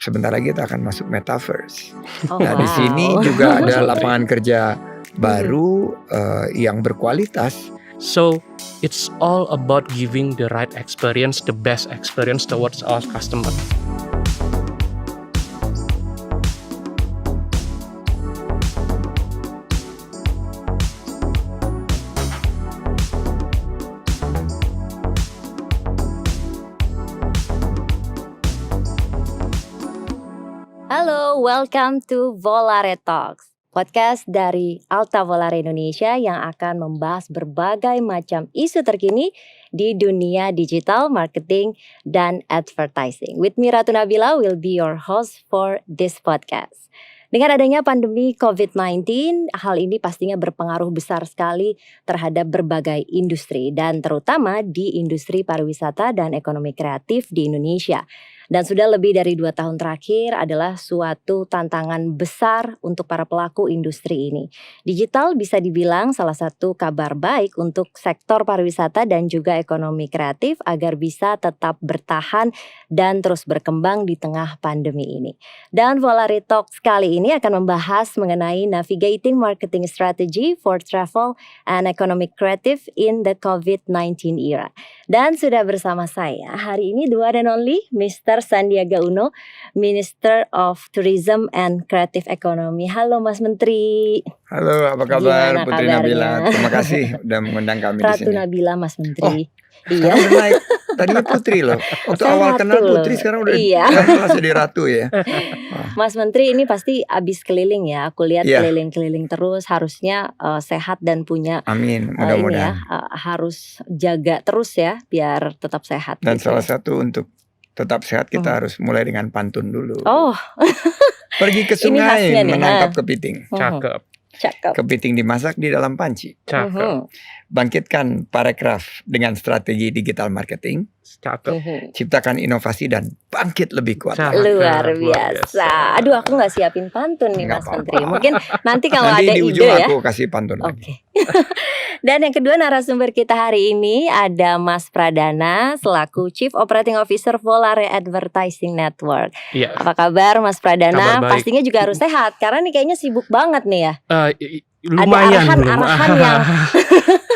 sebentar lagi kita akan masuk metaverse. Oh, Nah, di sini wow. juga ada Mas Menteri. lapangan kerja baru yang berkualitas. So it's all about giving the right experience, the best experience towards our customer. Halo, welcome to Volare Talks, podcast dari Alta Volare Indonesia yang akan membahas berbagai macam isu terkini di dunia digital, marketing, dan advertising. With me, Ratu Nabila, will be your host for this podcast. Dengan adanya pandemi COVID-19, hal ini pastinya berpengaruh besar sekali terhadap berbagai industri dan terutama di industri pariwisata dan ekonomi kreatif di Indonesia. Dan sudah lebih dari 2 tahun terakhir adalah suatu tantangan besar untuk para pelaku industri ini. Digital bisa dibilang salah satu kabar baik untuk sektor pariwisata dan juga ekonomi kreatif agar bisa tetap bertahan dan terus berkembang di tengah pandemi ini. Dan Volare Talks kali ini akan membahas mengenai navigating marketing strategy for travel and economic creative in the COVID-19 era. Dan sudah bersama saya hari ini the one and only Mr. Sandiaga Uno, Minister of Tourism and Creative Economy. Halo Mas Menteri. Halo, apa kabar Gimana Putri kabarnya? Nabila? Terima kasih udah mengundang kami di Ratu sini. Nabila Mas Menteri. Sekarang udah naik. Tadinya Putri loh. Waktu Saya awal Ratu kenal loh. Putri, sekarang udah Iya. kelas jadi Ratu ya. Mas Menteri ini pasti abis keliling ya. Aku lihat Iya. keliling-keliling terus. Harusnya sehat dan punya Amin, ini ya, mudah-mudahan. harus jaga terus ya biar tetap sehat. Dan gitu salah ya. satu untuk tetap sehat kita harus mulai dengan pantun dulu. Oh, Pergi ke ini sungai khasnya nih, menangkap kepiting. Cakep, cakep. Kepiting dimasak di dalam panci. cakep, Bangkitkan parekraf dengan strategi digital marketing. cakep. Ciptakan inovasi dan bangkit lebih kuat. Cakep. Luar Luar biasa. biasa. Aduh, aku nggak siapin pantun nih Nggak Mas Menteri. Mungkin nanti Nanti kalau ada di ide ujung ya. aku kasih pantun lagi. Oke. Dan yang kedua narasumber kita hari ini ada Mas Pradana selaku Chief Operating Officer Volare Advertising Network. Iya. Apa kabar Mas Pradana? Kabar baik. Pastinya juga harus sehat karena nih kayaknya sibuk banget nih ya. Lumayan arahan-arahan yang-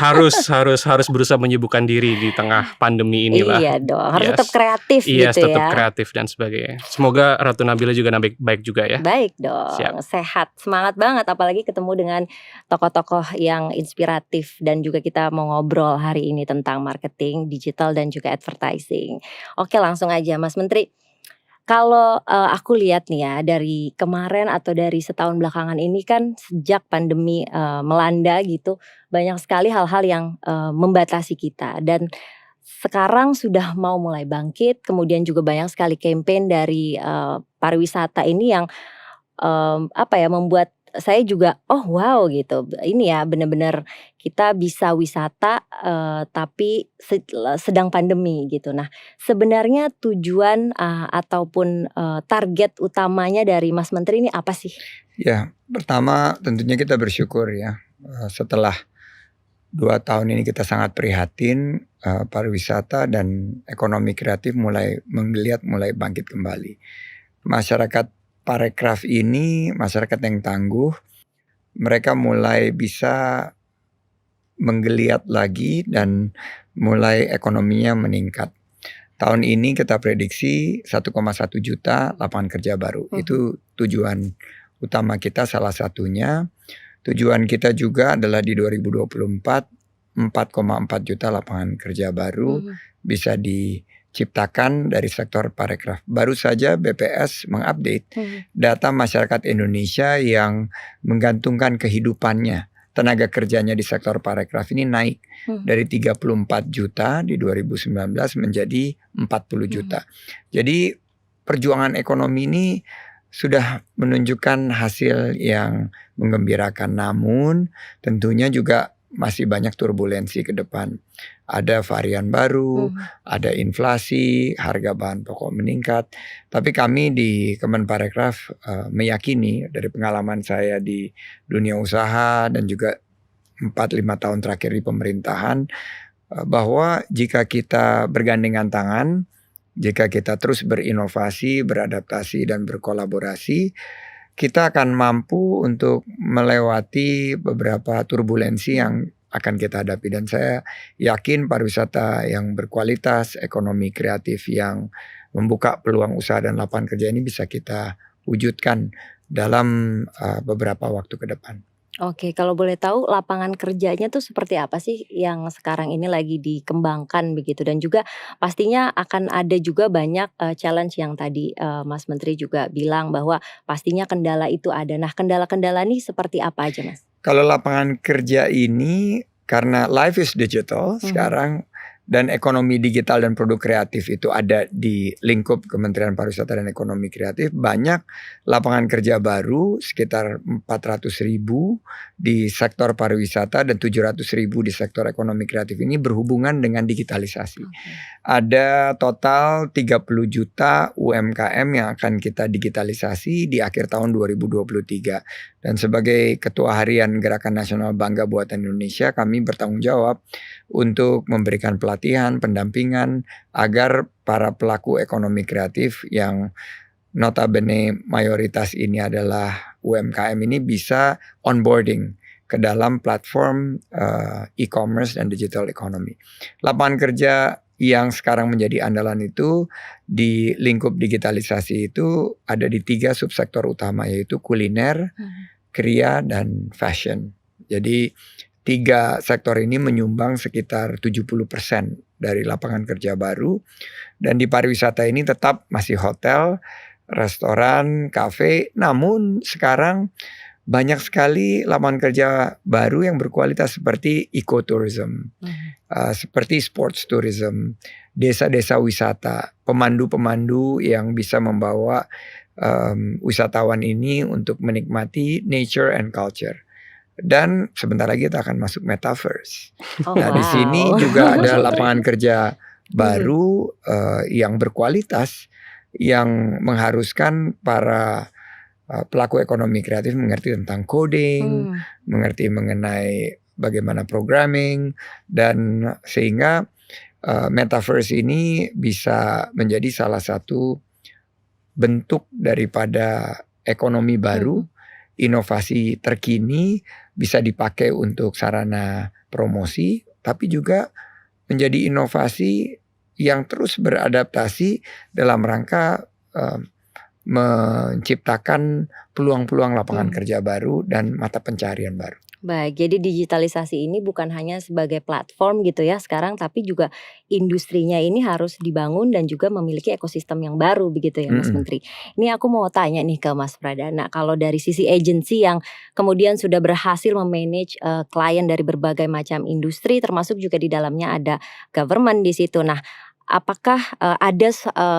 harus berusaha menyibukkan diri di tengah pandemi inilah. Iya dong, harus Yes. tetap kreatif Yes, gitu tetap ya. kreatif dan sebagainya. Semoga Ratu Nabila juga baik juga ya. Baik dong, Siap. sehat, semangat banget apalagi ketemu dengan tokoh-tokoh yang inspiratif dan juga kita mau ngobrol hari ini tentang marketing, digital dan juga advertising. Oke, langsung aja Mas Menteri. Kalau aku lihat nih ya dari kemarin atau dari setahun belakangan ini kan sejak pandemi melanda gitu banyak sekali hal-hal yang membatasi kita dan sekarang sudah mau mulai bangkit, kemudian juga banyak sekali campaign dari pariwisata ini yang membuat saya juga wow gitu. Ini ya benar-benar kita bisa wisata tapi sedang pandemi gitu. Nah, sebenarnya tujuan ataupun target utamanya dari Mas Menteri ini apa sih? Ya, pertama tentunya kita bersyukur ya. Setelah 2 tahun ini kita sangat prihatin, pariwisata dan ekonomi kreatif mulai menggeliat, mulai bangkit kembali. Masyarakat parekraf ini masyarakat yang tangguh, mereka mulai bisa menggeliat lagi dan mulai ekonominya meningkat. Tahun ini kita prediksi 1,1 juta lapangan kerja baru. Itu tujuan utama kita salah satunya. Tujuan kita juga adalah di 2024 4,4 juta lapangan kerja baru bisa diciptakan dari sektor parekraf. Baru saja BPS mengupdate data masyarakat Indonesia yang menggantungkan kehidupannya, tenaga kerjanya di sektor parekraf ini naik dari 34 juta di 2019 menjadi 40 juta. Jadi perjuangan ekonomi ini sudah menunjukkan hasil yang menggembirakan, namun tentunya juga masih banyak turbulensi ke depan. Ada varian baru, ada inflasi, harga bahan pokok meningkat. Tapi kami di Kemenparekraf meyakini dari pengalaman saya di dunia usaha dan juga 4-5 tahun terakhir di pemerintahan, bahwa jika kita bergandengan tangan Jika kita terus berinovasi, beradaptasi, dan berkolaborasi, kita akan mampu untuk melewati beberapa turbulensi yang akan kita hadapi. Dan saya yakin pariwisata yang berkualitas, ekonomi kreatif yang membuka peluang usaha dan lapangan kerja ini bisa kita wujudkan dalam beberapa waktu ke depan. Oke, kalau boleh tahu lapangan kerjanya tuh seperti apa sih yang sekarang ini lagi dikembangkan begitu, dan juga pastinya akan ada juga banyak challenge yang tadi Mas Menteri juga bilang bahwa pastinya kendala itu ada. Nah, kendala-kendala nih seperti apa aja, Mas? Kalau lapangan kerja ini karena life is digital sekarang dan ekonomi digital dan produk kreatif itu ada di lingkup Kementerian Pariwisata dan Ekonomi Kreatif, banyak lapangan kerja baru sekitar 400.000 di sektor pariwisata dan 700.000 di sektor ekonomi kreatif ini berhubungan dengan digitalisasi. Ada total 30 juta UMKM yang akan kita digitalisasi di akhir tahun 2023. Dan sebagai Ketua Harian Gerakan Nasional Bangga Buatan Indonesia, kami bertanggung jawab untuk memberikan pelatihan, pendampingan agar para pelaku ekonomi kreatif yang notabene mayoritas ini adalah UMKM ini bisa onboarding ke dalam platform e-commerce dan digital economy. Lapangan kerja yang sekarang menjadi andalan itu di lingkup digitalisasi itu ada di 3 subsektor utama, yaitu kuliner, kriya, dan fashion. Jadi 3 sektor ini menyumbang sekitar 70% dari lapangan kerja baru. Dan di pariwisata ini tetap masih hotel, restoran, kafe. Namun sekarang banyak sekali lapangan kerja baru yang berkualitas seperti ecotourism, seperti sports tourism, desa-desa wisata, pemandu-pemandu yang bisa membawa wisatawan ini untuk menikmati nature and culture. Dan sebentar lagi kita akan masuk metaverse. Nah, di sini juga ada lapangan kerja baru yang berkualitas, yang mengharuskan para pelaku ekonomi kreatif mengerti tentang coding, mengerti mengenai bagaimana programming, dan sehingga metaverse ini bisa menjadi salah satu bentuk daripada ekonomi baru, inovasi terkini, bisa dipakai untuk sarana promosi, tapi juga menjadi inovasi yang terus beradaptasi dalam rangka menciptakan peluang-peluang lapangan kerja baru dan mata pencarian baru. Baik, jadi digitalisasi ini bukan hanya sebagai platform gitu ya sekarang, tapi juga industrinya ini harus dibangun dan juga memiliki ekosistem yang baru begitu ya, Mas Menteri. Ini aku mau tanya nih ke Mas Pradana, kalau dari sisi agensi yang kemudian sudah berhasil memanage klien dari berbagai macam industri, termasuk juga di dalamnya ada government di situ. Nah, apakah ada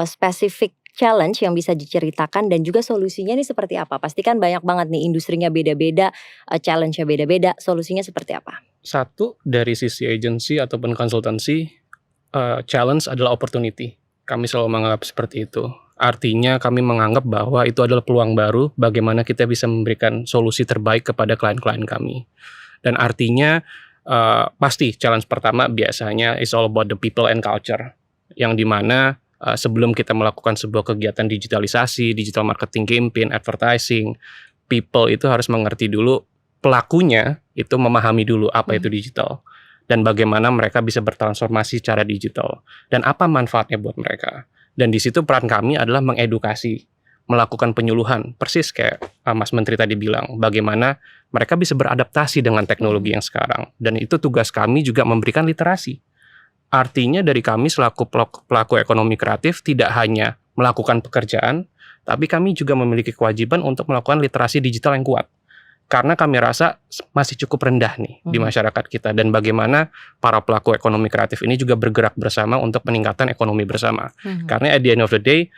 spesifik challenge yang bisa diceritakan dan juga solusinya nih seperti apa? Pasti kan banyak banget nih, industrinya beda-beda, challenge-nya beda-beda, solusinya seperti apa? Satu, dari sisi agency ataupun konsultansi, challenge adalah opportunity. Kami selalu menganggap seperti itu. Artinya kami menganggap bahwa itu adalah peluang baru bagaimana kita bisa memberikan solusi terbaik kepada klien-klien kami. Dan artinya pasti challenge pertama biasanya is all about the people and culture, yang dimana sebelum kita melakukan sebuah kegiatan digitalisasi, digital marketing campaign, advertising, people itu harus mengerti dulu, pelakunya itu memahami dulu apa itu digital dan bagaimana mereka bisa bertransformasi secara digital dan apa manfaatnya buat mereka. Dan di situ peran kami adalah mengedukasi, melakukan penyuluhan, persis kayak Mas Menteri tadi bilang, bagaimana mereka bisa beradaptasi dengan teknologi yang sekarang. Dan itu tugas kami juga memberikan literasi. Artinya dari kami selaku pelaku ekonomi kreatif tidak hanya melakukan pekerjaan, tapi kami juga memiliki kewajiban untuk melakukan literasi digital yang kuat. Karena kami rasa masih cukup rendah nih di masyarakat kita, dan bagaimana para pelaku ekonomi kreatif ini juga bergerak bersama untuk peningkatan ekonomi bersama. Karena at the end of the day,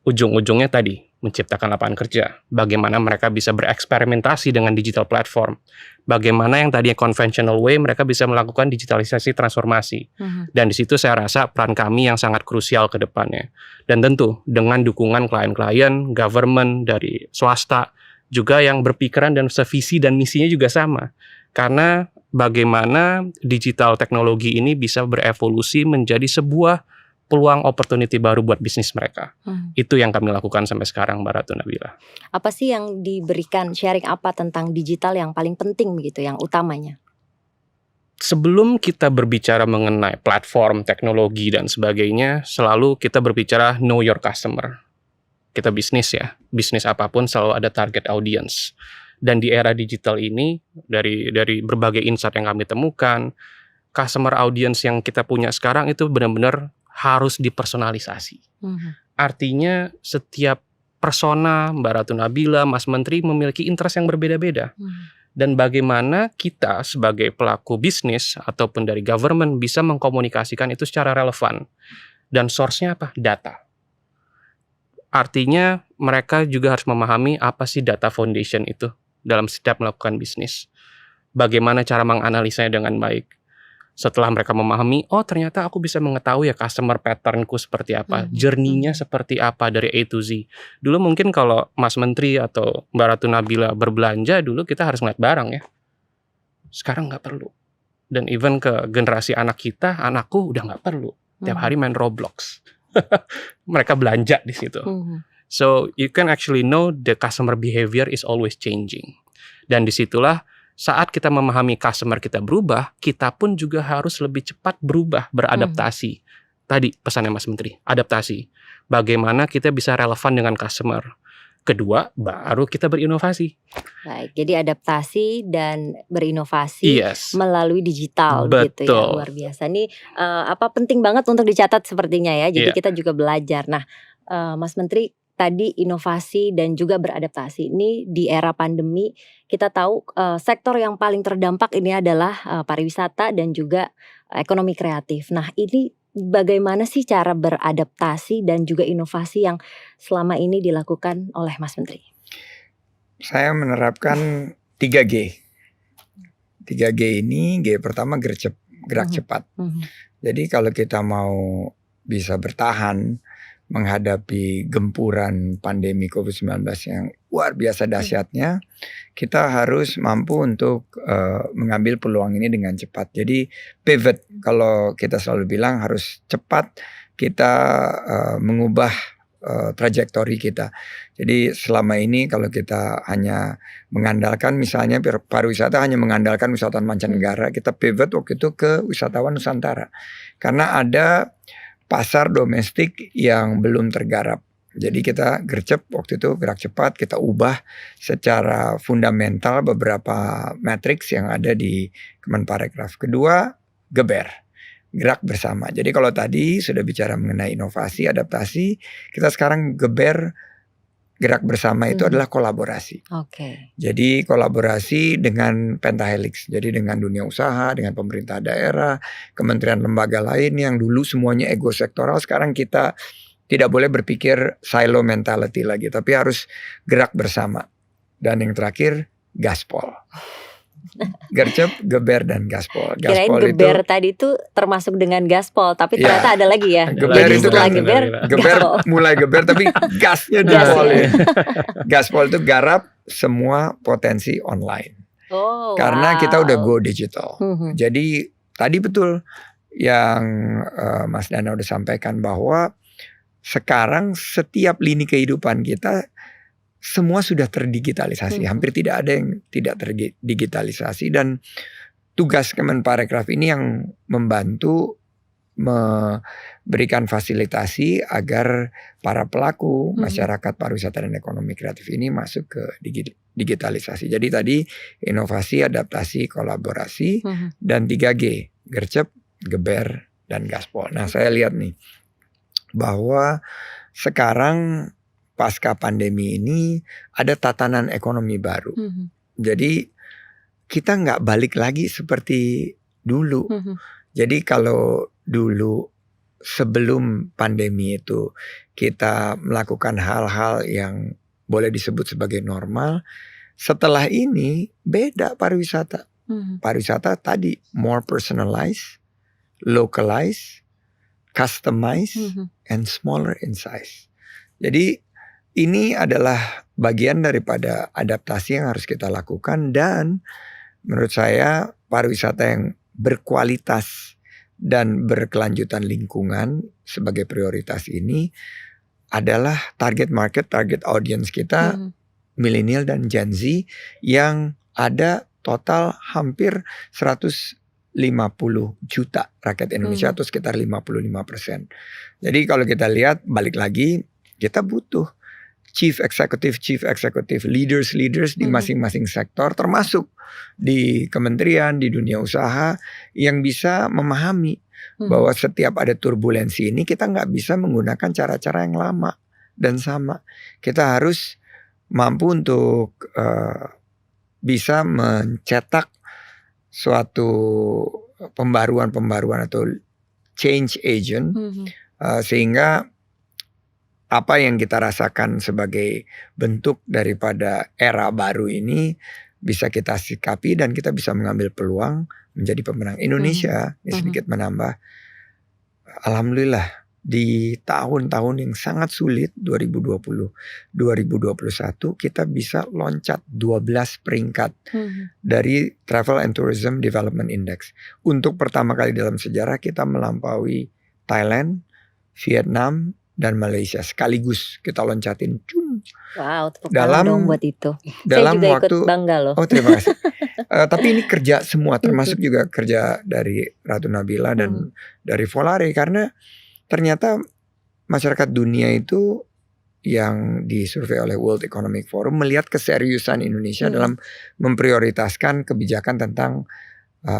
ujung-ujungnya tadi menciptakan lapangan kerja. Bagaimana mereka bisa bereksperimentasi dengan digital platform. Bagaimana yang tadinya conventional way mereka bisa melakukan digitalisasi transformasi. Dan di situ saya rasa peran kami yang sangat krusial ke depannya. Dan tentu dengan dukungan klien-klien, government, dari swasta, juga yang berpikiran dan sevisi dan misinya juga sama. Karena bagaimana digital teknologi ini bisa berevolusi menjadi sebuah peluang opportunity baru buat bisnis mereka. Itu yang kami lakukan sampai sekarang, Mbak Ratu Nabila. Apa sih yang diberikan, sharing apa tentang digital yang paling penting begitu, yang utamanya? Sebelum kita berbicara mengenai platform, teknologi dan sebagainya, selalu kita berbicara know your customer. Kita bisnis ya, bisnis apapun selalu ada target audience. Dan di era digital ini, dari berbagai insight yang kami temukan, customer audience yang kita punya sekarang itu benar-benar harus dipersonalisasi. Artinya setiap persona, Mbak Ratu Nabila, Mas Menteri memiliki interest yang berbeda-beda. Dan bagaimana kita sebagai pelaku bisnis ataupun dari government bisa mengkomunikasikan itu secara relevan. Dan source-nya apa? Data. Artinya mereka juga harus memahami apa sih data foundation itu dalam setiap melakukan bisnis. Bagaimana cara menganalisanya dengan baik. Setelah mereka memahami, oh ternyata aku bisa mengetahui ya customer patternku seperti apa, journey-nya seperti apa dari A to Z. Dulu mungkin kalau Mas Menteri atau Mbak Ratu Nabila berbelanja, dulu kita harus ngeliat barang ya. Sekarang nggak perlu. Dan even ke generasi anak kita, anakku udah nggak perlu. Tiap hari main Roblox. Mereka belanja di situ. So you can actually know the customer behavior is always changing. Dan disitulah saat kita memahami customer kita berubah, kita pun juga harus lebih cepat berubah, beradaptasi. Tadi pesannya Mas Menteri, adaptasi. Bagaimana kita bisa relevan dengan customer. Kedua, baru kita berinovasi. Baik, jadi adaptasi dan berinovasi melalui digital. Betul. Gitu ya, luar biasa. Ini penting banget untuk dicatat sepertinya ya. Jadi kita juga belajar. Nah, Mas Menteri, tadi inovasi dan juga beradaptasi. Ini di era pandemi kita tahu sektor yang paling terdampak ini adalah pariwisata dan juga ekonomi kreatif. Nah, ini bagaimana sih cara beradaptasi dan juga inovasi yang selama ini dilakukan oleh Mas Menteri? Saya menerapkan 3G. 3G ini, G pertama gerak cepat. Jadi kalau kita mau bisa bertahan menghadapi gempuran pandemi COVID-19 yang luar biasa dahsyatnya, kita harus mampu untuk mengambil peluang ini dengan cepat. Jadi pivot, kalau kita selalu bilang harus cepat kita mengubah trajektori kita. Jadi selama ini kalau kita hanya mengandalkan misalnya pariwisata hanya mengandalkan wisatawan mancanegara, kita pivot waktu itu ke wisatawan Nusantara. Karena ada pasar domestik yang belum tergarap. Jadi kita gercep waktu itu, gerak cepat, kita ubah secara fundamental beberapa matriks yang ada di Kemenparekraf. Kedua, geber, gerak bersama. Jadi kalau tadi sudah bicara mengenai inovasi, adaptasi, kita sekarang geber, gerak bersama itu adalah kolaborasi. Jadi kolaborasi dengan Pentahelix. Jadi dengan dunia usaha, dengan pemerintah daerah, kementerian lembaga lain yang dulu semuanya ego sektoral. Sekarang kita tidak boleh berpikir silo mentality lagi, tapi harus gerak bersama. Dan yang terakhir, gaspol. Gercep, geber, dan gaspol. Kirain geber itu, tadi itu termasuk dengan gaspol, tapi ternyata ada lagi ya. Geber itu setelah kan, geber mulai geber, tapi gasnya di pol ya. Gaspol itu garap semua potensi online. Karena kita udah go digital. Jadi tadi betul yang Mas Dana udah sampaikan bahwa sekarang setiap lini kehidupan kita semua sudah terdigitalisasi. Hampir tidak ada yang tidak terdigitalisasi. Dan tugas Kemenparekraf ini yang membantu memberikan fasilitasi agar para pelaku masyarakat pariwisata dan ekonomi kreatif ini masuk ke digitalisasi. Jadi tadi inovasi, adaptasi, kolaborasi, dan 3G, gercep, geber, dan gaspol. Nah saya lihat nih bahwa sekarang pasca pandemi ini ada tatanan ekonomi baru. Jadi kita nggak balik lagi seperti dulu. Jadi kalau dulu sebelum pandemi itu kita melakukan hal-hal yang boleh disebut sebagai normal, setelah ini beda pariwisata. Pariwisata tadi more personalized, localized, customized, and smaller in size. Jadi ini adalah bagian daripada adaptasi yang harus kita lakukan, dan menurut saya pariwisata yang berkualitas dan berkelanjutan lingkungan sebagai prioritas ini adalah target market, target audience kita milenial dan Gen Z yang ada total hampir 150 juta rakyat Indonesia atau sekitar 55%. Jadi kalau kita lihat balik lagi, kita butuh chief executive, leaders di masing-masing sektor, termasuk di kementerian, di dunia usaha, yang bisa memahami bahwa setiap ada turbulensi ini kita nggak bisa menggunakan cara-cara yang lama dan sama. Kita harus mampu untuk bisa mencetak suatu pembaruan atau change agent, sehingga apa yang kita rasakan sebagai bentuk daripada era baru ini bisa kita sikapi dan kita bisa mengambil peluang menjadi pemenang. Indonesia sedikit menambah, alhamdulillah di tahun-tahun yang sangat sulit 2020, 2021 kita bisa loncat 12 peringkat dari Travel and Tourism Development Index. Untuk pertama kali dalam sejarah kita melampaui Thailand, Vietnam, dan Malaysia sekaligus kita loncatin. Wow, tepuk tangan dong buat itu. Dalam saya juga waktu, ikut bangga loh. Oh, terima kasih. Tapi ini kerja semua, termasuk juga kerja dari Ratu Nabila dan dari Volare, karena ternyata masyarakat dunia itu yang disurvei oleh World Economic Forum melihat keseriusan Indonesia dalam memprioritaskan kebijakan tentang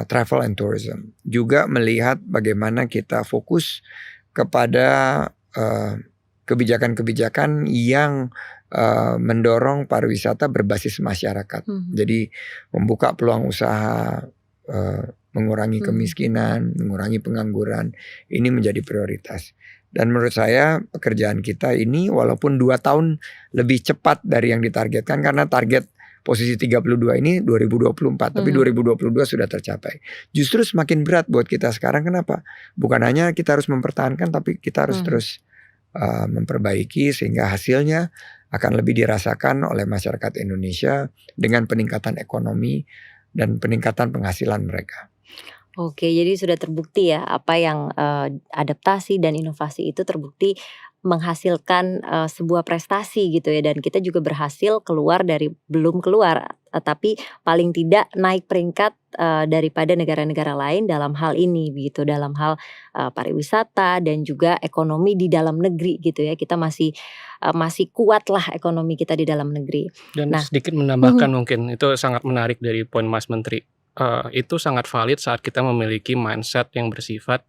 travel and tourism. Juga melihat bagaimana kita fokus kepada kebijakan-kebijakan yang mendorong pariwisata berbasis masyarakat. Jadi membuka peluang usaha, mengurangi kemiskinan, mengurangi pengangguran, ini menjadi prioritas. Dan menurut saya pekerjaan kita ini walaupun 2 tahun lebih cepat dari yang ditargetkan, karena target posisi 32 ini 2024, tapi 2022 sudah tercapai. Justru semakin berat buat kita sekarang, kenapa? Bukan hanya kita harus mempertahankan, tapi kita harus terus memperbaiki sehingga hasilnya akan lebih dirasakan oleh masyarakat Indonesia dengan peningkatan ekonomi dan peningkatan penghasilan mereka. Oke, jadi sudah terbukti ya apa yang adaptasi dan inovasi itu terbukti menghasilkan sebuah prestasi gitu ya, dan kita juga berhasil keluar dari belum keluar tapi paling tidak naik peringkat daripada negara-negara lain dalam hal ini gitu, dalam hal pariwisata dan juga ekonomi di dalam negeri gitu ya. Kita masih kuat lah ekonomi kita di dalam negeri. Dan sedikit menambahkan mungkin itu sangat menarik dari poin Mas Menteri. Itu sangat valid saat kita memiliki mindset yang bersifat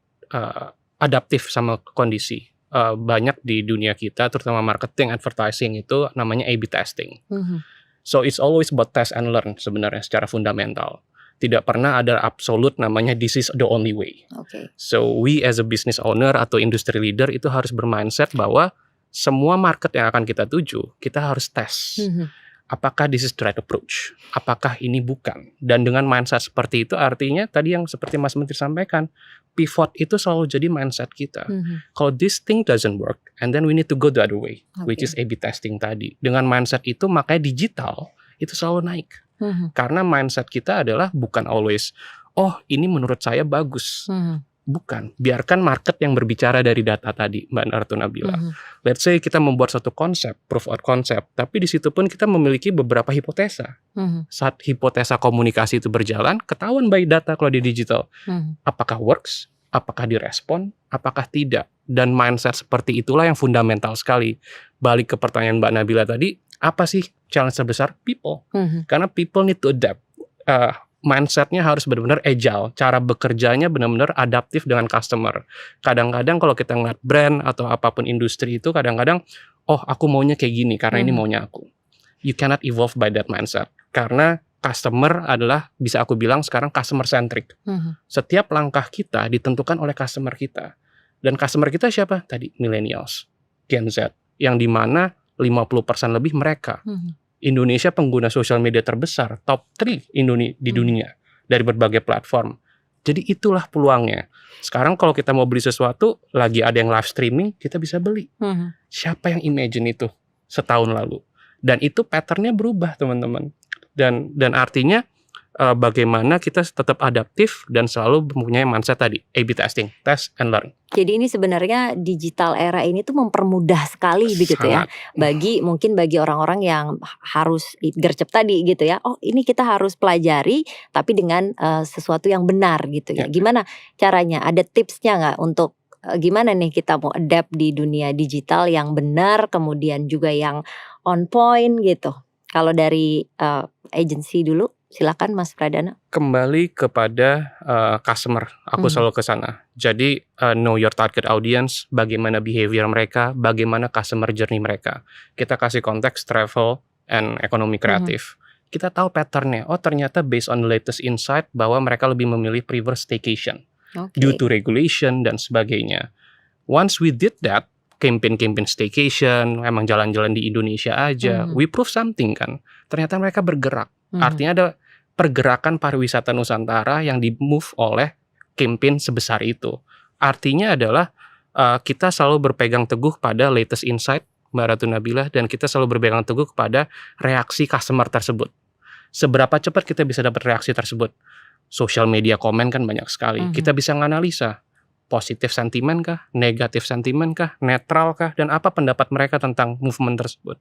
adaptif sama kondisi. Banyak di dunia kita, terutama marketing, advertising itu namanya A/B testing. So it's always about test and learn sebenarnya secara fundamental. Tidak pernah ada absolute namanya this is the only way. So we as a business owner atau industry leader itu harus bermindset bahwa semua market yang akan kita tuju, kita harus tes. Apakah this is the right approach? Apakah ini bukan? Dan dengan mindset seperti itu artinya tadi yang seperti Mas Menteri sampaikan, pivot itu selalu jadi mindset kita. Kalau this thing doesn't work, and then we need to go the other way, which is A/B testing tadi. Dengan mindset itu makanya digital itu selalu naik. Karena mindset kita adalah bukan always, oh ini menurut saya bagus. Bukan, biarkan market yang berbicara dari data tadi, Mbak Ratu Nabila. Let's say kita membuat satu konsep, proof of concept, tapi di situ pun kita memiliki beberapa hipotesa. Saat hipotesa komunikasi itu berjalan, ketahuan by data kalau di digital. Apakah works, apakah direspon, apakah tidak. Dan mindset seperti itulah yang fundamental sekali. Balik ke pertanyaan Mbak Nabila tadi, apa sih challenge terbesar? People. Karena people need to adapt. Mindsetnya harus benar-benar agile, cara bekerjanya benar-benar adaptif dengan customer. Kadang-kadang kalau kita ngeliat brand atau apapun industri itu kadang-kadang, oh aku maunya kayak gini karena ini maunya aku. You cannot evolve by that mindset. Karena customer adalah, bisa aku bilang sekarang customer centric. Setiap langkah kita ditentukan oleh customer kita. Dan customer kita siapa? Tadi millennials, Gen Z, yang dimana 50% lebih mereka. Indonesia pengguna sosial media terbesar, top 3 di dunia dari berbagai platform. Jadi itulah peluangnya. Sekarang kalau kita mau beli sesuatu, lagi ada yang live streaming, kita bisa beli. Siapa yang imagine itu setahun lalu? Dan itu patternnya berubah teman-teman. Dan artinya bagaimana kita tetap adaptif dan selalu mempunyai mindset tadi, A/B testing, test and learn. Jadi ini sebenarnya digital era ini tuh mempermudah sekali begitu ya. Sangat. Mungkin bagi orang-orang yang harus gercep tadi gitu ya. Oh, ini kita harus pelajari tapi dengan sesuatu yang benar gitu ya. Ya. Gimana caranya? Ada tipsnya nggak untuk gimana nih kita mau adapt di dunia digital yang benar kemudian juga yang on point gitu. Kalau dari agensi dulu silakan Mas Pradana. Kembali kepada customer, aku selalu ke sana. Jadi know your target audience, bagaimana behavior mereka, bagaimana customer journey mereka. Kita kasih konteks travel and ekonomi kreatif. Kita tahu patternnya. Oh, ternyata based on the latest insight bahwa mereka lebih memilih prefer staycation due to regulation dan sebagainya. Once we did that, campaign staycation, emang jalan-jalan di Indonesia aja, we prove something kan. Ternyata mereka bergerak. Artinya ada pergerakan pariwisata Nusantara yang di-move oleh campaign sebesar itu. Artinya adalah kita selalu berpegang teguh pada latest insight Mbak Ratu Nabila, dan kita selalu berpegang teguh kepada reaksi customer tersebut. Seberapa cepat kita bisa dapat reaksi tersebut? Social media komen kan banyak sekali. Kita bisa menganalisa positif sentimen kah, negatif sentimen kah, netral kah, dan apa pendapat mereka tentang movement tersebut.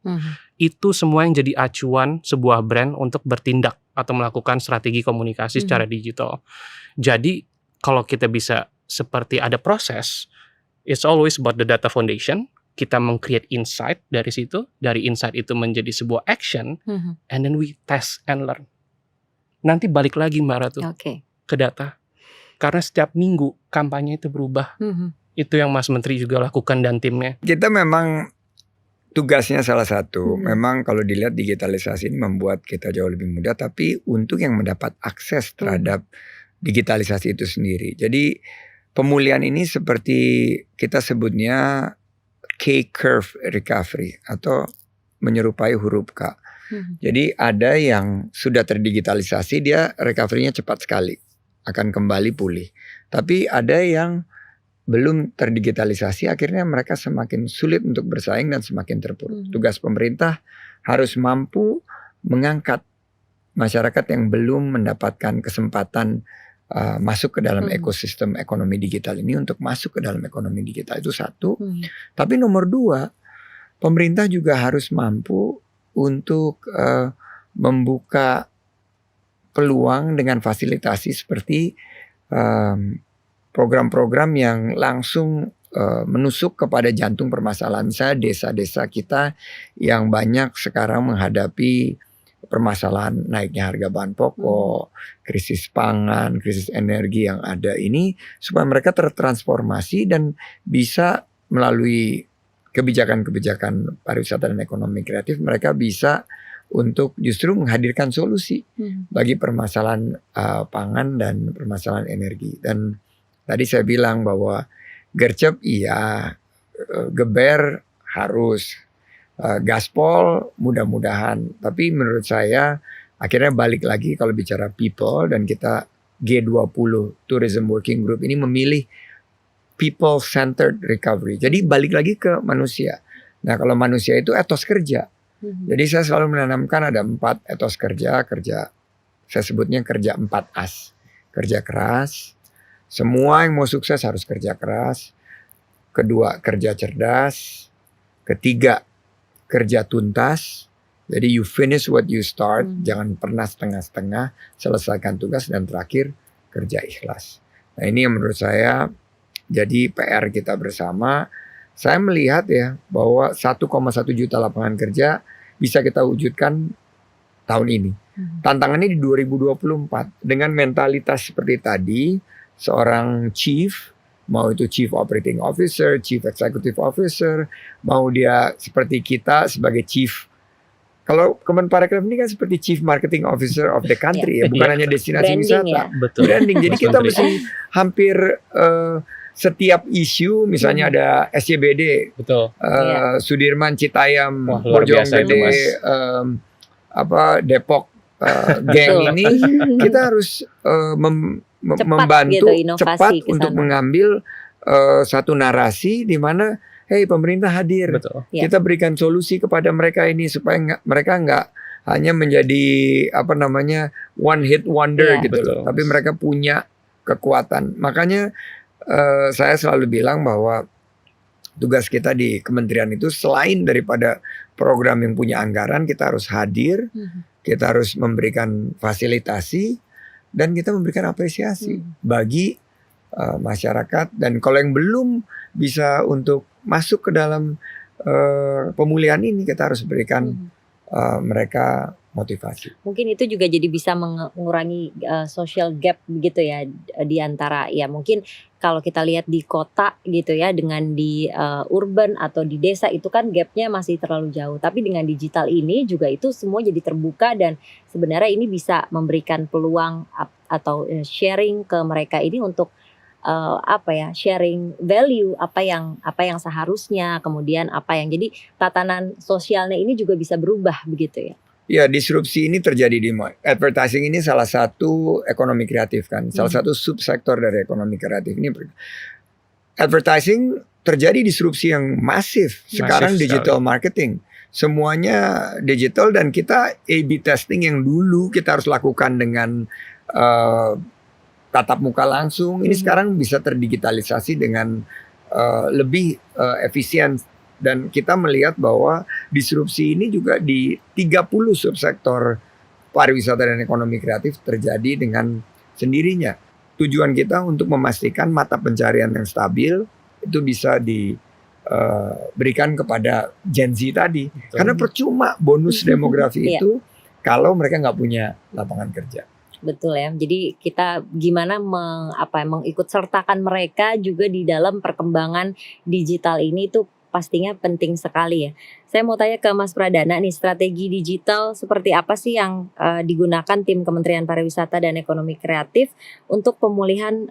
Itu semua yang jadi acuan sebuah brand untuk bertindak atau melakukan strategi komunikasi secara digital. Jadi kalau kita bisa seperti ada proses, it's always about the data foundation. Kita meng-create insight dari situ, dari insight itu menjadi sebuah action, and then we test and learn. Nanti balik lagi Mbak Ratu ke data. Karena setiap minggu kampanye itu berubah. Itu yang Mas Menteri juga lakukan dan timnya. Kita memang tugasnya salah satu. Memang kalau dilihat digitalisasi ini membuat kita jauh lebih mudah. Tapi untuk yang mendapat akses terhadap digitalisasi itu sendiri. Jadi pemulihan ini seperti kita sebutnya K-curve recovery atau menyerupai huruf K. Jadi ada yang sudah terdigitalisasi, dia recovery-nya cepat sekali, akan kembali pulih. Tapi ada yang belum terdigitalisasi, akhirnya mereka semakin sulit untuk bersaing dan semakin terpuruk. Tugas pemerintah harus mampu mengangkat masyarakat yang belum mendapatkan kesempatan masuk ke dalam ekosistem ekonomi digital ini untuk masuk ke dalam ekonomi digital. Itu satu. Tapi nomor dua, pemerintah juga harus mampu untuk membuka peluang dengan fasilitasi seperti program-program yang langsung menusuk kepada jantung permasalahan desa-desa kita yang banyak sekarang menghadapi permasalahan naiknya harga bahan pokok, krisis pangan, krisis energi yang ada ini, supaya mereka tertransformasi dan bisa melalui kebijakan-kebijakan pariwisata dan ekonomi kreatif, mereka bisa untuk justru menghadirkan solusi bagi permasalahan pangan dan permasalahan energi. Dan tadi saya bilang bahwa gercep iya, geber harus, gaspol mudah-mudahan. Tapi menurut saya akhirnya balik lagi kalau bicara people, dan kita G20 Tourism Working Group ini memilih people-centered recovery. Jadi balik lagi ke manusia. Nah kalau manusia itu etos kerja. Jadi saya selalu menanamkan ada 4 etos kerja. Saya sebutnya kerja 4As. Kerja keras. Semua yang mau sukses harus kerja keras. Kedua, kerja cerdas. Ketiga, kerja tuntas. Jadi you finish what you start. Jangan pernah setengah-setengah. Selesaikan tugas. Dan terakhir, kerja ikhlas. Nah ini yang menurut saya jadi PR kita bersama. Saya melihat ya bahwa 1,1 juta lapangan kerja bisa kita wujudkan tahun ini. Tantangannya di 2024 dengan mentalitas seperti tadi, seorang chief, mau itu chief operating officer, chief executive officer, mau dia seperti kita sebagai chief. Kalau Kemenparekraf ini kan seperti chief marketing officer of the country ya, bukan hanya destinasi wisata. Ya. Betul. Branding. Jadi kita mesti hampir setiap isu, misalnya ada SCBD, Betul. Sudirman, Citayam, Wah, luar biasa itu, Mas. Depok, geng ini kita harus membantu gitu, inovasi cepat kesana. untuk mengambil satu narasi di mana, hey pemerintah hadir, Betul. Ya. kita berikan solusi kepada mereka ini supaya mereka nggak hanya menjadi one hit wonder Iya. gitu loh. Betul. Tapi mereka punya kekuatan. Makanya saya selalu bilang bahwa tugas kita di kementerian itu selain daripada program yang punya anggaran, kita harus hadir, kita harus memberikan fasilitasi, dan kita memberikan apresiasi bagi masyarakat. Dan kalau yang belum bisa untuk masuk ke dalam pemulihan ini, kita harus berikan mereka motivasi. Mungkin itu juga jadi bisa mengurangi social gap gitu ya, di antara ya mungkin kalau kita lihat di kota gitu ya dengan di urban atau di desa itu kan gapnya masih terlalu jauh. Tapi dengan digital ini juga itu semua jadi terbuka, dan sebenarnya ini bisa memberikan peluang atau sharing ke mereka ini untuk sharing value apa yang seharusnya, kemudian apa yang jadi tatanan sosialnya ini juga bisa berubah begitu ya. Ya, disrupsi ini terjadi di advertising. Ini salah satu ekonomi kreatif kan, salah satu subsektor dari ekonomi kreatif ini. Advertising terjadi disrupsi yang masif. Sekarang digital marketing, semuanya digital, dan kita A/B testing yang dulu kita harus lakukan dengan tatap muka langsung, ini sekarang bisa terdigitalisasi dengan lebih efisien. Dan kita melihat bahwa disrupsi ini juga di 30 subsektor pariwisata dan ekonomi kreatif terjadi dengan sendirinya. Tujuan kita untuk memastikan mata pencarian yang stabil itu bisa diberikan kepada Gen Z tadi. Karena percuma bonus demografi itu kalau mereka nggak punya lapangan kerja. Betul ya. Jadi kita gimana mengikut sertakan mereka juga di dalam perkembangan digital ini itu pastinya penting sekali ya. Saya mau tanya ke Mas Pradana nih, strategi digital seperti apa sih yang digunakan tim Kementerian Pariwisata dan Ekonomi Kreatif untuk pemulihan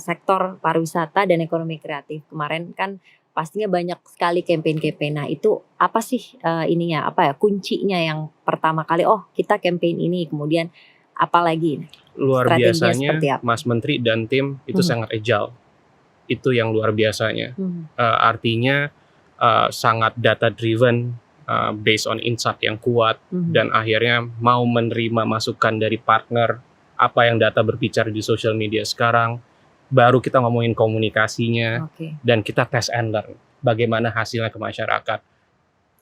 sektor pariwisata dan ekonomi kreatif? Kemarin kan pastinya banyak sekali campaign-campaign. Nah, itu apa sih kuncinya yang pertama kali kita campaign ini, kemudian apa lagi? Luar Strateginya seperti biasanya apa? Mas Menteri dan tim itu sangat agile. Itu yang luar biasanya. Artinya sangat data driven, based on insight yang kuat, dan akhirnya mau menerima masukan dari partner, apa yang data berbicara di social media sekarang, baru kita ngomongin komunikasinya, dan kita test and learn bagaimana hasilnya ke masyarakat.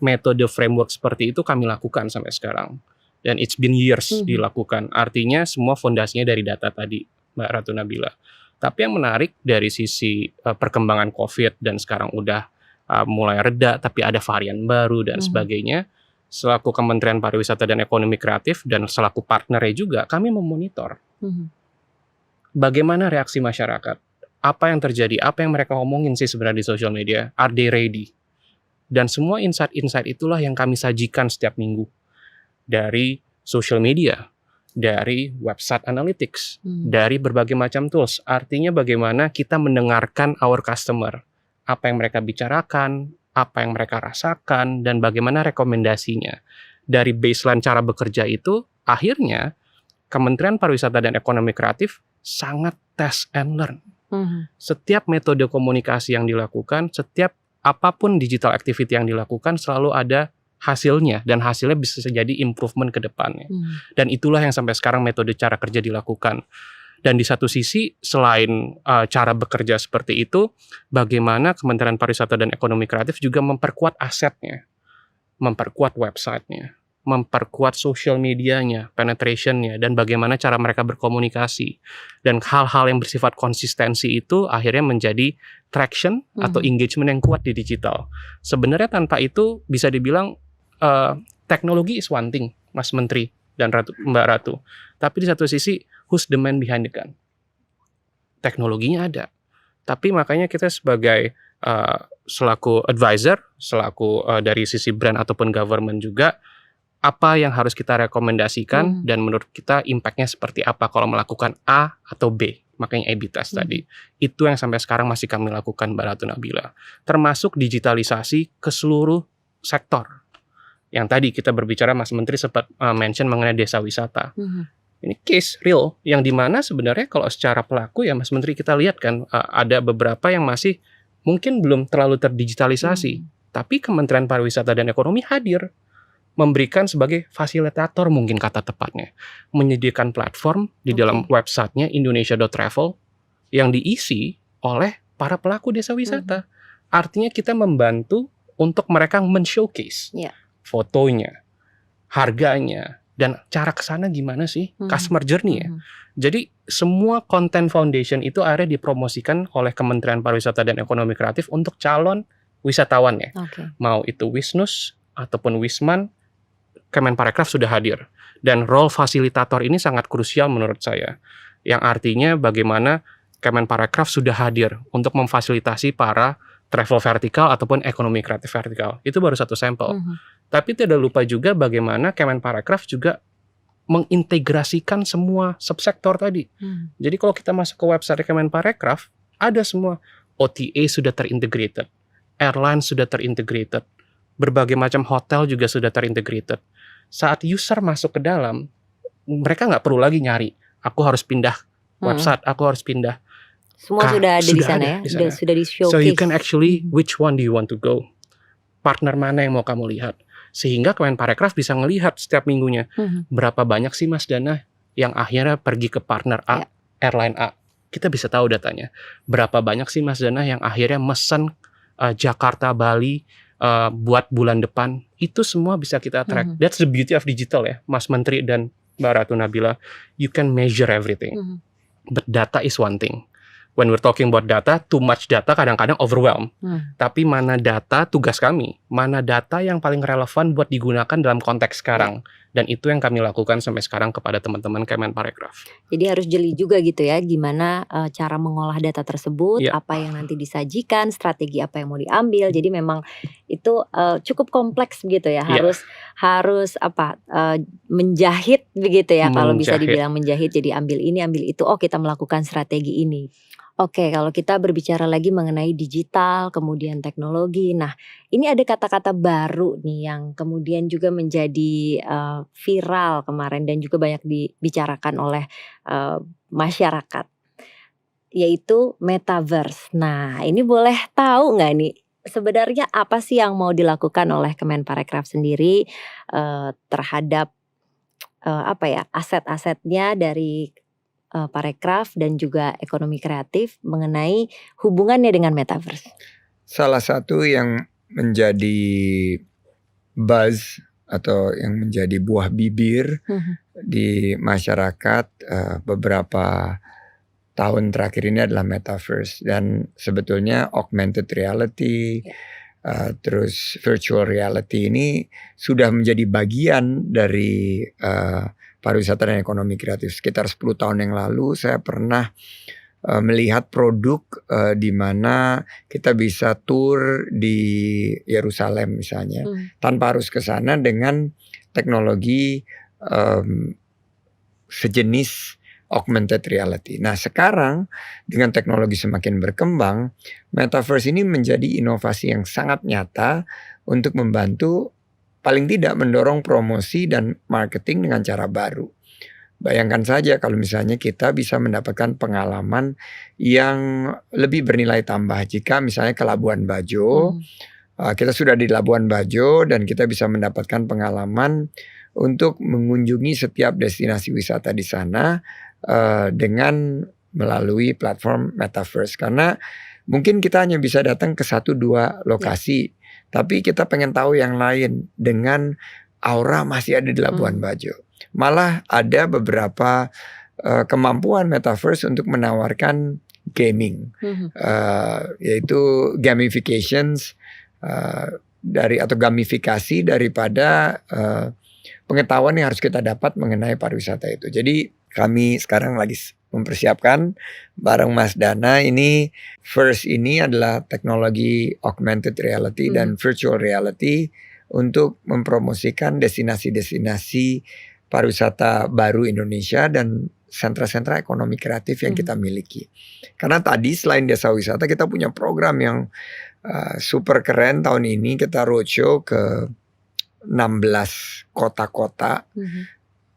Metode framework seperti itu kami lakukan sampai sekarang, dan it's been years dilakukan. Artinya semua fondasinya dari data tadi, Mbak Ratu Nabila. Tapi yang menarik dari sisi perkembangan COVID dan sekarang udah mulai reda, tapi ada varian baru dan sebagainya. Selaku Kementerian Pariwisata dan Ekonomi Kreatif dan selaku partnernya juga, kami memonitor bagaimana reaksi masyarakat, apa yang terjadi, apa yang mereka ngomongin sih sebenarnya di social media, are they ready? Dan semua insight-insight itulah yang kami sajikan setiap minggu dari social media, dari website analytics, dari berbagai macam tools. Artinya bagaimana kita mendengarkan our customer, apa yang mereka bicarakan, apa yang mereka rasakan, dan bagaimana rekomendasinya. Dari baseline cara bekerja itu, akhirnya Kementerian Pariwisata dan Ekonomi Kreatif sangat test and learn. Setiap metode komunikasi yang dilakukan, setiap apapun digital activity yang dilakukan selalu ada hasilnya, dan hasilnya bisa jadi improvement ke depannya. Dan itulah yang sampai sekarang metode cara kerja dilakukan. Dan di satu sisi selain cara bekerja seperti itu, bagaimana Kementerian Pariwisata dan Ekonomi Kreatif juga memperkuat asetnya, memperkuat websitenya, memperkuat social medianya, penetrationnya, dan bagaimana cara mereka berkomunikasi. Dan hal-hal yang bersifat konsistensi itu akhirnya menjadi traction atau engagement yang kuat di digital. Sebenarnya tanpa itu bisa dibilang teknologi is one thing, Mas Menteri dan Mbak Ratu. Tapi di satu sisi, who's the man behind the gun? Teknologinya ada. Tapi makanya kita sebagai selaku advisor, selaku dari sisi brand ataupun government juga, apa yang harus kita rekomendasikan dan menurut kita impact-nya seperti apa kalau melakukan A atau B. Makanya A/B test tadi. Itu yang sampai sekarang masih kami lakukan, Mbak Ratu Nabila. Termasuk digitalisasi ke seluruh sektor. Yang tadi kita berbicara, Mas Menteri sempat mention mengenai desa wisata. Ini case real yang dimana sebenarnya kalau secara pelaku ya Mas Menteri kita lihat kan ada beberapa yang masih mungkin belum terlalu terdigitalisasi. Tapi Kementerian Pariwisata dan Ekonomi hadir memberikan sebagai fasilitator mungkin kata tepatnya, menyediakan platform di dalam websitenya Indonesia.travel yang diisi oleh para pelaku desa wisata. Artinya kita membantu untuk mereka men-showcase fotonya, harganya, dan cara kesana gimana sih, customer journey ya. Jadi semua content foundation itu akhirnya dipromosikan oleh Kementerian Pariwisata dan Ekonomi Kreatif untuk calon wisatawan ya. Mau itu Wisnus ataupun Wisman, Kemenparekraf sudah hadir. Dan role fasilitator ini sangat krusial menurut saya. Yang artinya bagaimana Kemenparekraf sudah hadir untuk memfasilitasi para travel vertikal ataupun ekonomi kreatif vertikal. Itu baru satu sampel. Tapi tidak lupa juga bagaimana Kemenparekraf juga mengintegrasikan semua subsektor tadi. Jadi kalau kita masuk ke website Kemenparekraf, ada semua. OTA sudah terintegrated, airline sudah terintegrated, berbagai macam hotel juga sudah terintegrated. Saat user masuk ke dalam, mereka nggak perlu lagi nyari, aku harus pindah website, aku harus pindah. Semua sudah ada di sana ya, sudah di showcase. So you can actually, which one do you want to go? Partner mana yang mau kamu lihat? Sehingga Kemenparekraf bisa ngelihat setiap minggunya berapa banyak sih Mas Dana yang akhirnya pergi ke partner A, airline A. Kita bisa tahu datanya. Berapa banyak sih Mas Dana yang akhirnya mesen Jakarta, Bali buat bulan depan. Itu semua bisa kita track. That's the beauty of digital ya, Mas Menteri dan Mbak Ratu Nabila. You can measure everything. But data is one thing. When we're talking about data, too much data kadang-kadang overwhelm. Tapi mana data tugas kami, mana data yang paling relevan buat digunakan dalam konteks sekarang. Dan itu yang kami lakukan sampai sekarang kepada teman-teman Kemenparekraf. Jadi harus jeli juga gitu ya, gimana cara mengolah data tersebut, apa yang nanti disajikan, strategi apa yang mau diambil. Jadi memang itu cukup kompleks gitu ya, harus menjahit begitu ya, kalau bisa dibilang menjahit. Jadi ambil ini, ambil itu, kita melakukan strategi ini. Oke, kalau kita berbicara lagi mengenai digital, kemudian teknologi. Nah, ini ada kata-kata baru nih yang kemudian juga menjadi viral kemarin dan juga banyak dibicarakan oleh masyarakat, yaitu metaverse. Nah, ini boleh tahu nggak nih sebenarnya apa sih yang mau dilakukan oleh Kemenparekraf sendiri terhadap aset-asetnya dari Parekraf dan juga ekonomi kreatif mengenai hubungannya dengan metaverse? Salah satu yang menjadi buzz atau yang menjadi buah bibir di masyarakat beberapa tahun terakhir ini adalah metaverse, dan sebetulnya augmented reality, terus virtual reality ini sudah menjadi bagian dari pariwisata dan ekonomi kreatif. Sekitar 10 tahun yang lalu saya pernah melihat produk di mana kita bisa tour di Yerusalem misalnya, tanpa harus ke sana dengan teknologi sejenis augmented reality. Nah, sekarang dengan teknologi semakin berkembang, metaverse ini menjadi inovasi yang sangat nyata untuk membantu paling tidak mendorong promosi dan marketing dengan cara baru. Bayangkan saja kalau misalnya kita bisa mendapatkan pengalaman yang lebih bernilai tambah jika misalnya ke Labuan Bajo, kita sudah di Labuan Bajo dan kita bisa mendapatkan pengalaman untuk mengunjungi setiap destinasi wisata di sana dengan melalui platform metaverse. Karena mungkin kita hanya bisa datang ke 1-2 lokasi, tapi kita pengen tahu yang lain dengan aura masih ada di Labuan Bajo. Malah ada beberapa kemampuan metaverse untuk menawarkan gaming, yaitu gamifications atau gamifikasi daripada pengetahuan yang harus kita dapat mengenai pariwisata itu. Jadi kami sekarang lagi mempersiapkan bareng Mas Dana ini. First ini adalah teknologi augmented reality dan virtual reality untuk mempromosikan destinasi-destinasi pariwisata baru Indonesia dan sentra-sentra ekonomi kreatif yang kita miliki. Karena tadi selain desa wisata kita punya program yang super keren. Tahun ini kita roadshow ke 16 kota-kota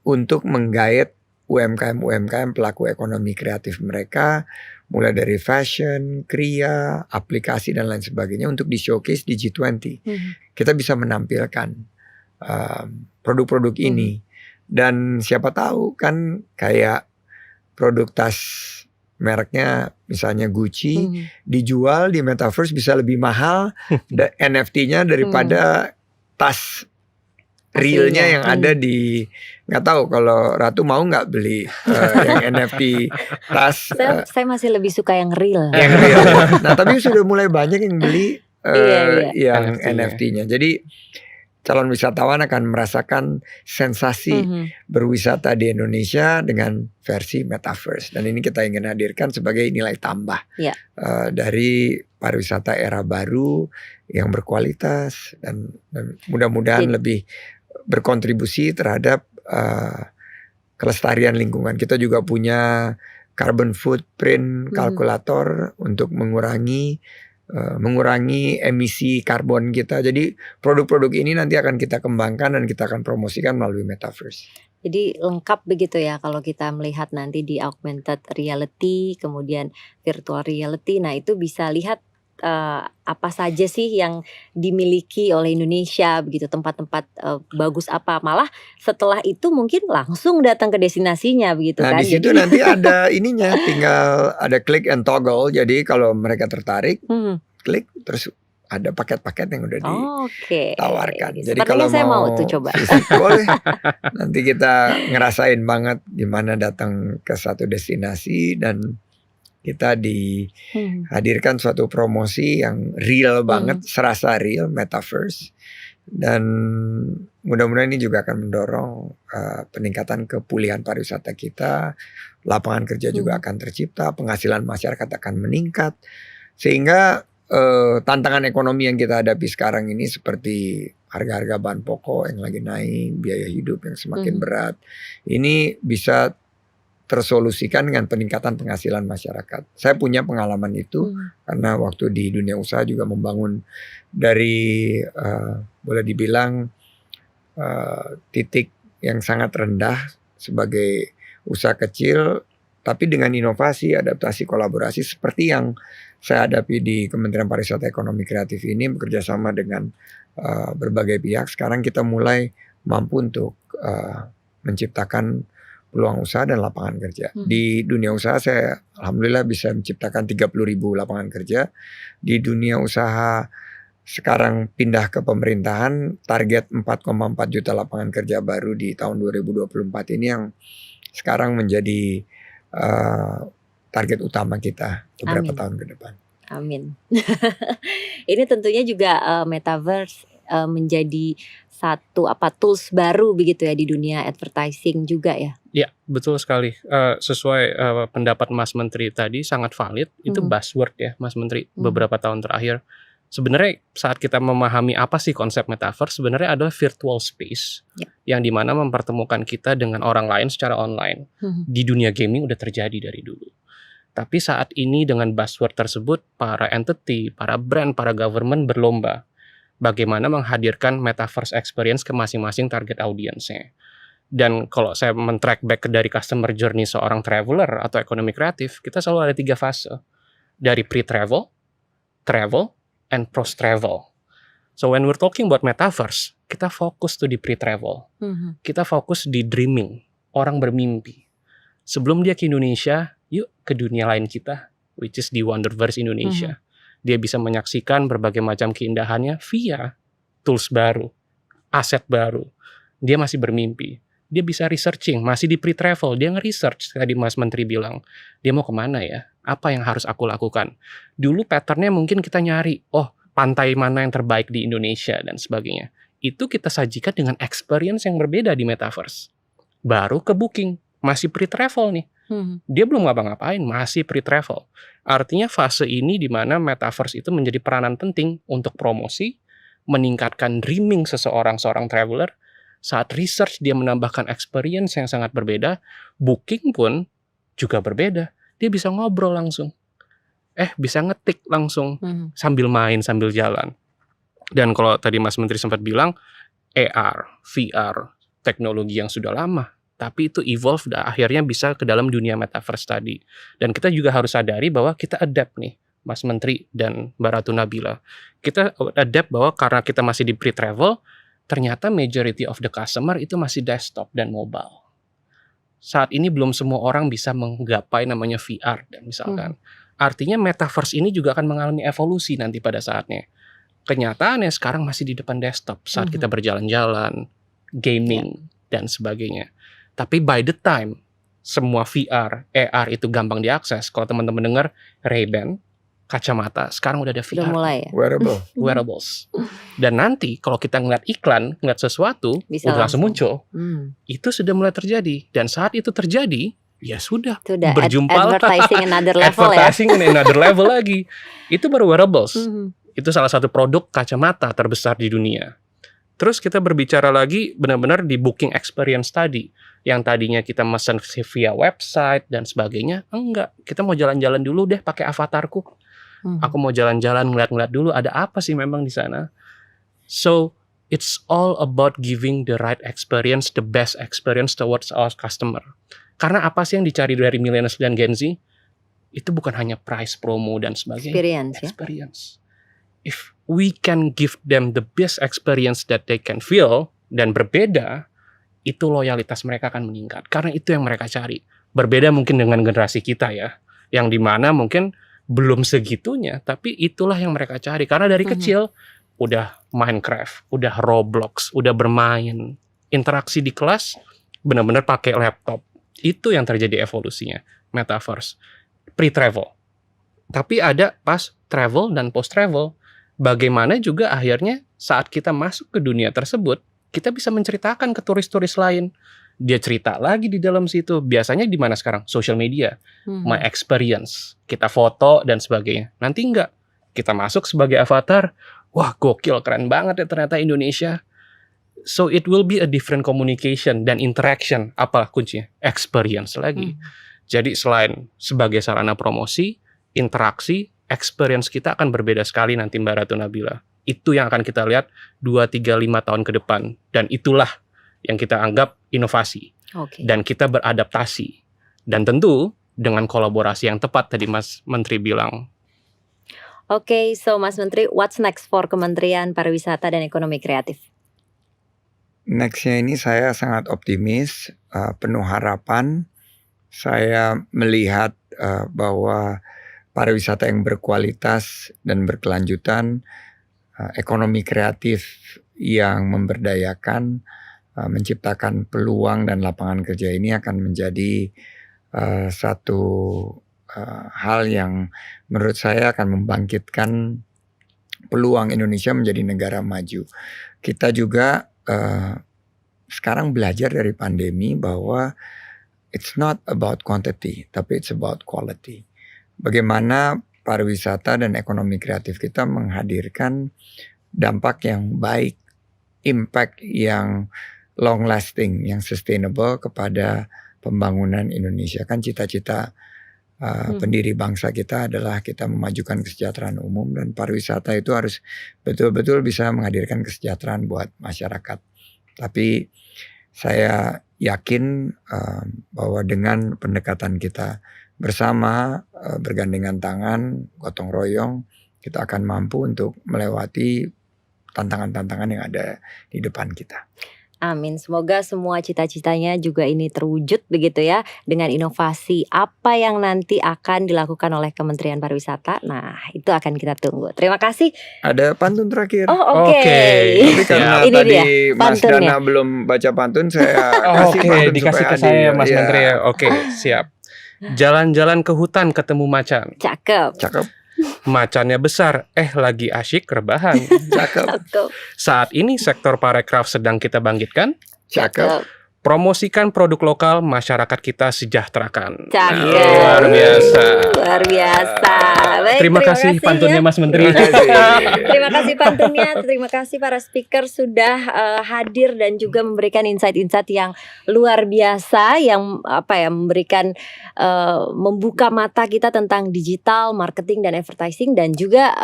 untuk menggait UMKM pelaku ekonomi kreatif mereka, mulai dari fashion, kriya, aplikasi dan lain sebagainya untuk di showcase di G20. Kita bisa menampilkan produk-produk ini. Dan siapa tahu kan kayak produk tas mereknya misalnya Gucci dijual di metaverse bisa lebih mahal NFT-nya daripada tas realnya yang ada di, nggak tahu kalau Ratu mau nggak beli yang NFT tas. Saya masih lebih suka yang real. Yang real. Nah tapi sudah mulai banyak yang beli yang NFT-nya. NFT-nya. Jadi calon wisatawan akan merasakan sensasi berwisata di Indonesia dengan versi metaverse. Dan ini kita ingin hadirkan sebagai nilai tambah dari pariwisata era baru yang berkualitas dan mudah-mudahan lebih berkontribusi terhadap kelestarian lingkungan. Kita juga punya carbon footprint kalkulator untuk mengurangi emisi karbon kita. Jadi produk-produk ini nanti akan kita kembangkan dan kita akan promosikan melalui metaverse. Jadi lengkap begitu ya kalau kita melihat nanti di augmented reality, kemudian virtual reality. Nah itu bisa lihat apa saja sih yang dimiliki oleh Indonesia begitu, tempat-tempat bagus apa. Malah setelah itu mungkin langsung datang ke destinasinya begitu Nah kan. di situ nanti ada ininya, tinggal ada click and toggle. Jadi kalau mereka tertarik, klik terus ada paket-paket yang udah ditawarkan. Jadi kalau saya mau tuh coba. Boleh. Nanti kita ngerasain banget gimana datang ke satu destinasi dan kita dihadirkan suatu promosi yang real banget, serasa real, metaverse. Dan mudah-mudahan ini juga akan mendorong peningkatan kepulihan pariwisata kita, lapangan kerja juga akan tercipta, penghasilan masyarakat akan meningkat, sehingga tantangan ekonomi yang kita hadapi sekarang ini seperti harga-harga bahan pokok yang lagi naik, biaya hidup yang semakin berat, ini bisa tersolusikan dengan peningkatan penghasilan masyarakat. Saya punya pengalaman itu karena waktu di dunia usaha juga membangun dari boleh dibilang titik yang sangat rendah sebagai usaha kecil, tapi dengan inovasi, adaptasi, kolaborasi seperti yang saya hadapi di Kementerian Pariwisata Ekonomi Kreatif ini, bekerja sama dengan berbagai pihak. Sekarang kita mulai mampu untuk menciptakan peluang usaha dan lapangan kerja. Di dunia usaha saya alhamdulillah bisa menciptakan 30.000 lapangan kerja. Di dunia usaha sekarang pindah ke pemerintahan, target 4,4 juta lapangan kerja baru di tahun 2024 ini yang sekarang menjadi target utama kita beberapa tahun ke depan. Amin. Ini tentunya juga metaverse menjadi satu tools baru begitu ya di dunia advertising juga ya. Ya betul sekali. Sesuai pendapat Mas Menteri tadi sangat valid. Itu buzzword ya Mas Menteri beberapa tahun terakhir. Sebenarnya saat kita memahami apa sih konsep metaverse, sebenarnya adalah virtual space yang dimana mempertemukan kita dengan orang lain secara online. Di dunia gaming udah terjadi dari dulu. Tapi saat ini dengan buzzword tersebut, para entity, para brand, para government berlomba bagaimana menghadirkan metaverse experience ke masing-masing target audiensnya. Dan kalau saya men-track back dari customer journey seorang traveler atau ekonomi kreatif, kita selalu ada 3 fase. Dari pre-travel, travel, and post-travel. So when we're talking about metaverse, kita fokus tuh di pre-travel. Kita fokus di dreaming, orang bermimpi. Sebelum dia ke Indonesia, yuk ke dunia lain kita, which is di Wonderverse Indonesia. Dia bisa menyaksikan berbagai macam keindahannya via tools baru, aset baru. Dia masih bermimpi. Dia bisa researching, masih di pre-travel. Dia nge-research, tadi Mas Menteri bilang. Dia mau kemana ya? Apa yang harus aku lakukan? Dulu patternnya mungkin kita nyari, pantai mana yang terbaik di Indonesia dan sebagainya. Itu kita sajikan dengan experience yang berbeda di metaverse. Baru ke booking, masih pre-travel nih. Dia belum ngapa-ngapain, masih pre-travel. Artinya fase ini di mana metaverse itu menjadi peranan penting untuk promosi, meningkatkan dreaming seorang traveler. Saat research dia menambahkan experience yang sangat berbeda, booking pun juga berbeda. Dia bisa ngobrol langsung. Bisa ngetik langsung sambil main, sambil jalan. Dan kalau tadi Mas Menteri sempat bilang, AR, VR, teknologi yang sudah lama. Tapi itu evolve dan akhirnya bisa ke dalam dunia metaverse tadi. Dan kita juga harus sadari bahwa kita adapt nih, Mas Menteri dan Mbak Ratu Nabila. Kita adapt bahwa karena kita masih di pre-travel, ternyata majority of the customer itu masih desktop dan mobile. Saat ini belum semua orang bisa menggapai namanya VR dan misalkan. Artinya metaverse ini juga akan mengalami evolusi nanti pada saatnya. Kenyataannya sekarang masih di depan desktop saat kita berjalan-jalan, gaming dan sebagainya. Tapi by the time semua VR, AR itu gampang diakses. Kalau teman-teman dengar Ray-Ban, kacamata, sekarang udah ada VR. Udah mulai ya. Wearables. Dan nanti kalau kita ngeliat iklan, ngeliat sesuatu, Bisa udah langsung muncul. Itu Itu sudah mulai terjadi. Dan saat itu terjadi, ya sudah. udah Berjumpa advertising another level ya. advertising in another level lagi. Itu baru wearables. Itu salah satu produk kacamata terbesar di dunia. Terus kita berbicara lagi benar-benar di booking experience tadi. Yang tadinya kita mesen via website dan sebagainya. Enggak, kita mau jalan-jalan dulu deh pakai avatarku. Aku mau jalan-jalan ngeliat-ngeliat dulu ada apa sih memang di sana. So, it's all about giving the right experience, the best experience towards our customer. Karena apa sih yang dicari dari millennials dan Gen Z? Itu bukan hanya price, promo dan sebagainya. Experience. If we can give them the best experience that they can feel dan berbeda, itu loyalitas mereka akan meningkat. Karena itu yang mereka cari. Berbeda mungkin dengan generasi kita ya, yang dimana mungkin belum segitunya, tapi itulah yang mereka cari. Karena dari kecil udah Minecraft, udah Roblox, udah bermain, interaksi di kelas benar-benar pakai laptop. Itu yang terjadi evolusinya, metaverse, pre-travel. Tapi ada pas travel dan post-travel. Bagaimana juga akhirnya saat kita masuk ke dunia tersebut, kita bisa menceritakan ke turis-turis lain. Dia cerita lagi di dalam situ. Biasanya di mana sekarang? Social media. My experience. Kita foto dan sebagainya. Nanti enggak. Kita masuk sebagai avatar. Wah, gokil, keren banget ya ternyata Indonesia. So it will be a different communication dan interaction. Apa kuncinya? Experience lagi. Jadi selain sebagai sarana promosi, interaksi, experience kita akan berbeda sekali nanti Mbak Ratu Nabila. Itu yang akan kita lihat 2, 3, 5 tahun ke depan. Dan itulah yang kita anggap inovasi. Dan kita beradaptasi. Dan tentu dengan kolaborasi yang tepat tadi Mas Menteri bilang. So Mas Menteri, what's next for Kementerian Pariwisata dan Ekonomi Kreatif? Nextnya ini saya sangat optimis, penuh harapan. Saya melihat bahwa pariwisata yang berkualitas dan berkelanjutan, ekonomi kreatif yang memberdayakan, menciptakan peluang dan lapangan kerja ini akan menjadi satu hal yang menurut saya akan membangkitkan peluang Indonesia menjadi negara maju. Kita juga sekarang belajar dari pandemi bahwa it's not about quantity, tapi it's about quality. Bagaimana pariwisata dan ekonomi kreatif kita menghadirkan dampak yang baik, impact yang long lasting, yang sustainable kepada pembangunan Indonesia. Kan cita-cita pendiri bangsa kita adalah kita memajukan kesejahteraan umum, dan pariwisata itu harus betul-betul bisa menghadirkan kesejahteraan buat masyarakat. Tapi saya yakin bahwa dengan pendekatan kita bersama, bergandengan tangan, gotong royong, kita akan mampu untuk melewati tantangan-tantangan yang ada di depan kita. Amin. Semoga semua cita-citanya juga ini terwujud begitu ya, dengan inovasi apa yang nanti akan dilakukan oleh Kementerian Pariwisata. Nah, itu akan kita tunggu. Terima kasih. Ada pantun terakhir. Oke. Tapi karena Ini tadi dia, Mas pantunnya. Dana belum baca pantun, saya kasih pantun dikasih supaya ke saya adil. Mas Ya. Menteri ya. Oke, siap. Jalan-jalan ke hutan ketemu macan. Cakep. Cakep, Macannya besar, lagi asyik rebahan. cakep, Cakep. Saat ini sektor parekraf sedang kita bangkitkan. cakep. Promosikan produk lokal, masyarakat kita sejahterakan. Cakep. Luar biasa. Luar biasa. Baik, Terima kasih pantunnya ya. Mas Menteri. Terima kasih. Terima kasih pantunnya, terima kasih para speaker sudah hadir dan juga memberikan insight-insight yang luar biasa, yang memberikan membuka mata kita tentang digital, marketing dan advertising, dan juga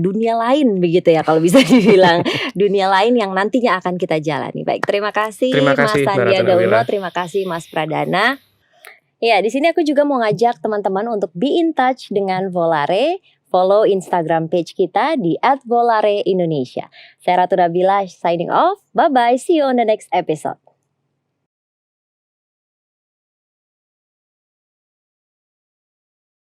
dunia lain begitu ya kalau bisa dibilang, dunia lain yang nantinya akan kita jalani. Baik, terima kasih Mas Mbak Sandiaga Ratu Nabila. Uno, terima kasih Mas Pradana. Ya, di sini aku juga mau ngajak teman-teman untuk be in touch dengan Volare. Follow Instagram page kita di @volareIndonesia. Saya Ratu Nabila signing off. Bye-bye. See you on the next episode.